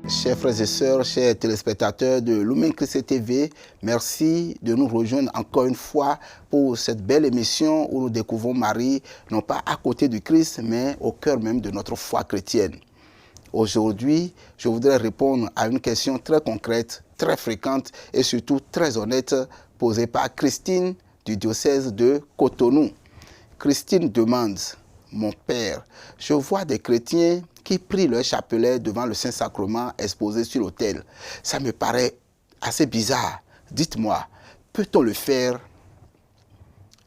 Chers frères et sœurs, chers téléspectateurs de Lumen Christ TV, merci de nous rejoindre encore une fois pour cette belle émission où nous découvrons Marie, non pas à côté du Christ, mais au cœur même de notre foi chrétienne. Aujourd'hui, je voudrais répondre à une question très concrète, très fréquente et surtout très honnête posée par Christine du diocèse de Cotonou. Christine demande: mon père, je vois des chrétiens qui prient leur chapelet devant le Saint-Sacrement exposé sur l'autel. Ça me paraît assez bizarre. Dites-moi, peut-on le faire?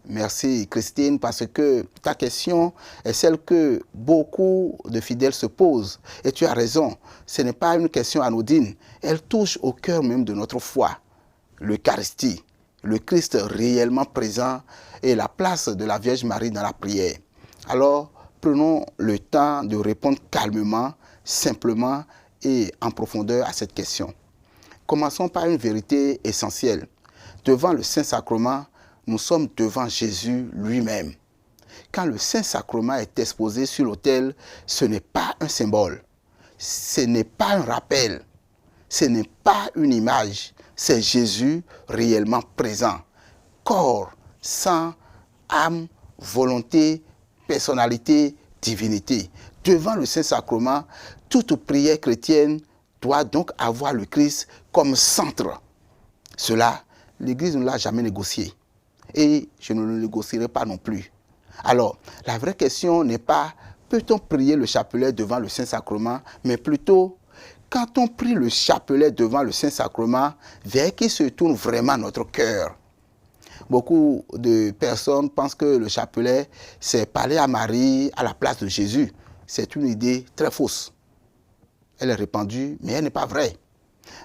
Merci Christine, parce que ta question est celle que beaucoup de fidèles se posent. Et tu as raison, ce n'est pas une question anodine. Elle touche au cœur même de notre foi. L'Eucharistie, le Christ réellement présent et la place de la Vierge Marie dans la prière. Alors, prenons le temps de répondre calmement, simplement et en profondeur à cette question. Commençons par une vérité essentielle. Devant le Saint-Sacrement, nous sommes devant Jésus lui-même. Quand le Saint-Sacrement est exposé sur l'autel, ce n'est pas un symbole, ce n'est pas un rappel, ce n'est pas une image, c'est Jésus réellement présent. Corps, sang, âme, volonté, personnalité, divinité. Devant le Saint-Sacrement, toute prière chrétienne doit donc avoir le Christ comme centre. Cela, l'Église ne l'a jamais négocié. Et je ne le négocierai pas non plus. Alors, la vraie question n'est pas peut-on prier le chapelet devant le Saint-Sacrement, mais plutôt, quand on prie le chapelet devant le Saint-Sacrement, vers qui se tourne vraiment notre cœur? Beaucoup de personnes pensent que le chapelet, c'est parler à Marie à la place de Jésus. C'est une idée très fausse. Elle est répandue, mais elle n'est pas vraie.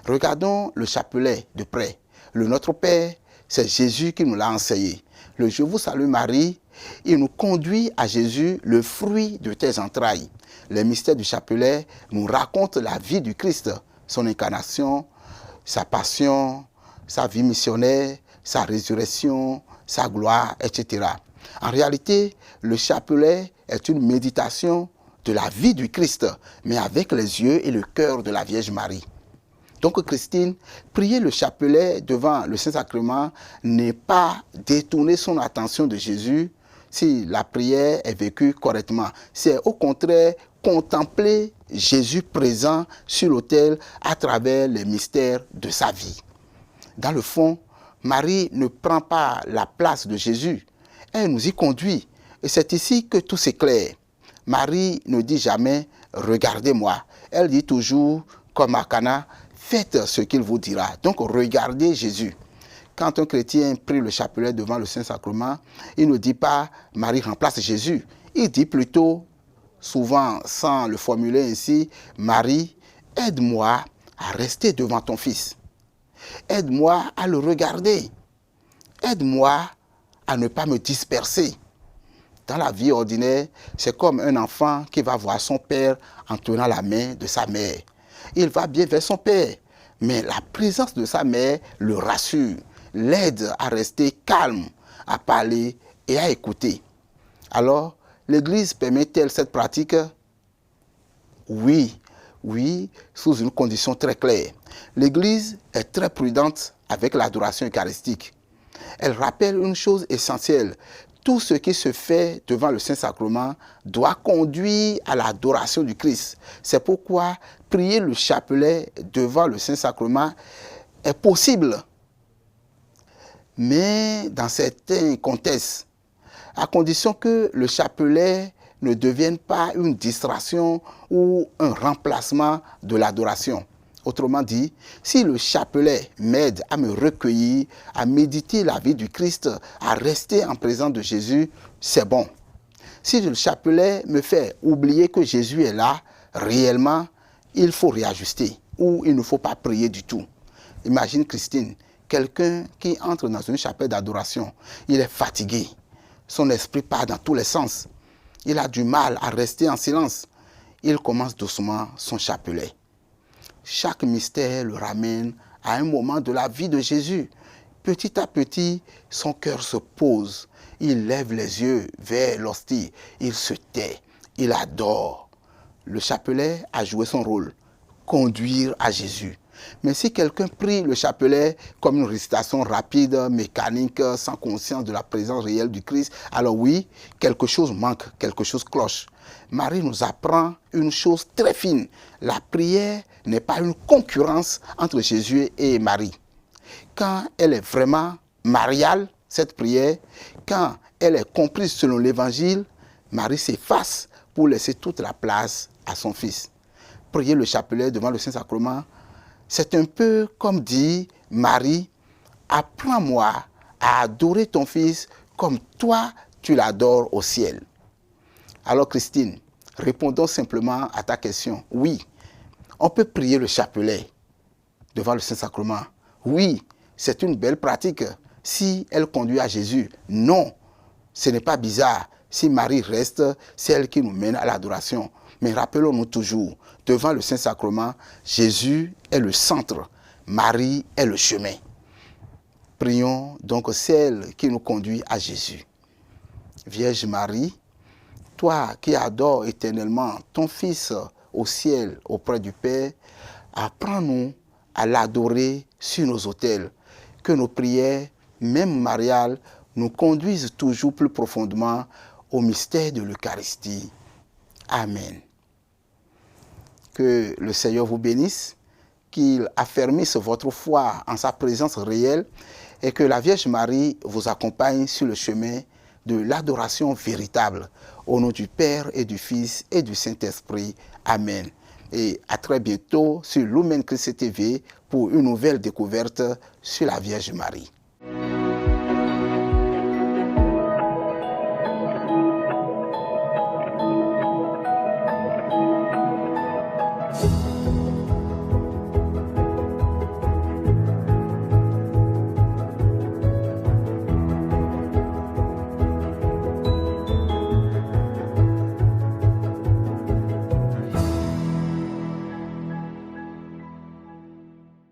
Regardons le chapelet de près. Le Notre Père, c'est Jésus qui nous l'a enseigné. Le Je vous salue Marie, il nous conduit à Jésus, le fruit de tes entrailles. Les mystères du chapelet nous racontent la vie du Christ, son incarnation, sa passion, sa vie missionnaire, sa résurrection, sa gloire, etc. En réalité, le chapelet est une méditation de la vie du Christ, mais avec les yeux et le cœur de la Vierge Marie. Donc Christine, prier le chapelet devant le Saint-Sacrement n'est pas détourner son attention de Jésus si la prière est vécue correctement. C'est au contraire contempler Jésus présent sur l'autel à travers les mystères de sa vie. Dans le fond, Marie ne prend pas la place de Jésus. Elle nous y conduit. Et c'est ici que tout s'éclaire. Marie ne dit jamais « regardez-moi ». Elle dit toujours, comme à Cana, « faites ce qu'il vous dira ». Donc regardez Jésus. Quand un chrétien prie le chapelet devant le Saint-Sacrement, il ne dit pas « Marie remplace Jésus ». Il dit plutôt, souvent sans le formuler ainsi, « Marie, aide-moi à rester devant ton Fils. Aide-moi à le regarder. Aide-moi à ne pas me disperser. » Dans la vie ordinaire, c'est comme un enfant qui va voir son père en tenant la main de sa mère. Il va bien vers son père, mais la présence de sa mère le rassure, l'aide à rester calme, à parler et à écouter. Alors, l'Église permet-elle cette pratique? Oui, sous une condition très claire. L'Église est très prudente avec l'adoration eucharistique. Elle rappelle une chose essentielle. Tout ce qui se fait devant le Saint-Sacrement doit conduire à l'adoration du Christ. C'est pourquoi prier le chapelet devant le Saint-Sacrement est possible. Mais dans certains contextes, à condition que le chapelet ne devienne pas une distraction ou un remplacement de l'adoration. Autrement dit, si le chapelet m'aide à me recueillir, à méditer la vie du Christ, à rester en présence de Jésus, c'est bon. Si le chapelet me fait oublier que Jésus est là, réellement, il faut réajuster ou il ne faut pas prier du tout. Imagine Christine, quelqu'un qui entre dans une chapelle d'adoration, il est fatigué, son esprit part dans tous les sens, il a du mal à rester en silence, il commence doucement son chapelet. Chaque mystère le ramène à un moment de la vie de Jésus. Petit à petit, son cœur se pose. Il lève les yeux vers l'hostie. Il se tait. Il adore. Le chapelet a joué son rôle. conduire à Jésus. Mais si quelqu'un prie le chapelet comme une récitation rapide, mécanique, sans conscience de la présence réelle du Christ, alors oui, quelque chose manque, quelque chose cloche. Marie nous apprend une chose très fine. La prière n'est pas une concurrence entre Jésus et Marie. Quand elle est vraiment mariale, cette prière, quand elle est comprise selon l'Évangile, Marie s'efface pour laisser toute la place à son Fils. Prier le chapelet devant le Saint-Sacrement, c'est un peu comme dire, Marie, apprends-moi à adorer ton Fils comme toi, tu l'adores au ciel. Alors Christine, répondons simplement à ta question. Oui, on peut prier le chapelet devant le Saint-Sacrement. Oui, c'est une belle pratique si elle conduit à Jésus. Non, ce n'est pas bizarre si Marie reste celle qui nous mène à l'adoration. Mais rappelons-nous toujours, devant le Saint-Sacrement, Jésus est le centre, Marie est le chemin. Prions donc celle qui nous conduit à Jésus. Vierge Marie, toi qui adores éternellement ton Fils au ciel auprès du Père, apprends-nous à l'adorer sur nos autels. Que nos prières, même mariales, nous conduisent toujours plus profondément au mystère de l'Eucharistie. Amen. Que le Seigneur vous bénisse, qu'il affermisse votre foi en sa présence réelle et que la Vierge Marie vous accompagne sur le chemin de l'adoration véritable. Au nom du Père et du Fils et du Saint-Esprit. Amen. Et à très bientôt sur Lumen Christi TV pour une nouvelle découverte sur la Vierge Marie.